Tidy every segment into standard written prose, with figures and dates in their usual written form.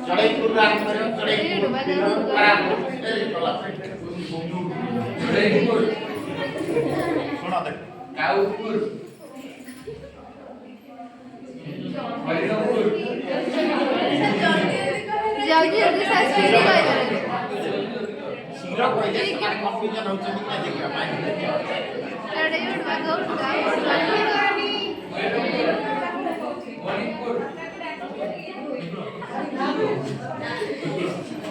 चढ़ईपुर आरंभ करो चढ़ईपुर आरंभ चढ़ईपुर सुनो देख काउपुर हरिरामपुर जल्दी जल्दी सस्पेंड कर शीघ्र कोई जे माने कंफ्यूजन होछ कि ना देखियो माइंड लड़ाई उड़वा दो मणिपुर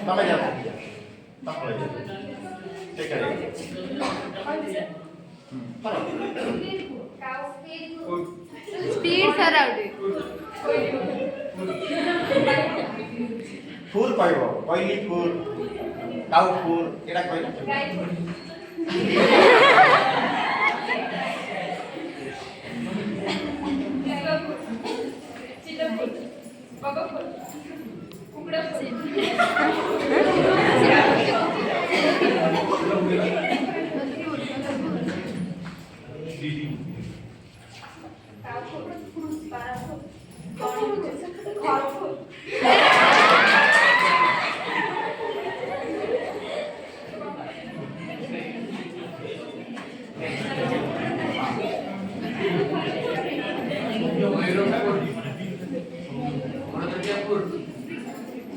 तब जाओ तब ले ठीक है स्पीड सराउंड फूल पाइबो पहिली फूल काउ फूल एटा कहला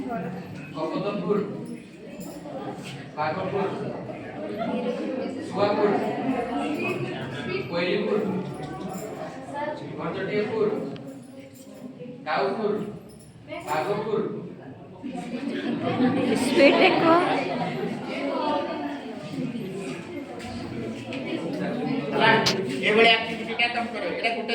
कपतपुर काकपुर सुवापुर कोयलीपुर मर्चटियापुर काउपुर भागलपुर स्पीड देखो ए बड़े एक्टिविटी क्या तुम करो एटा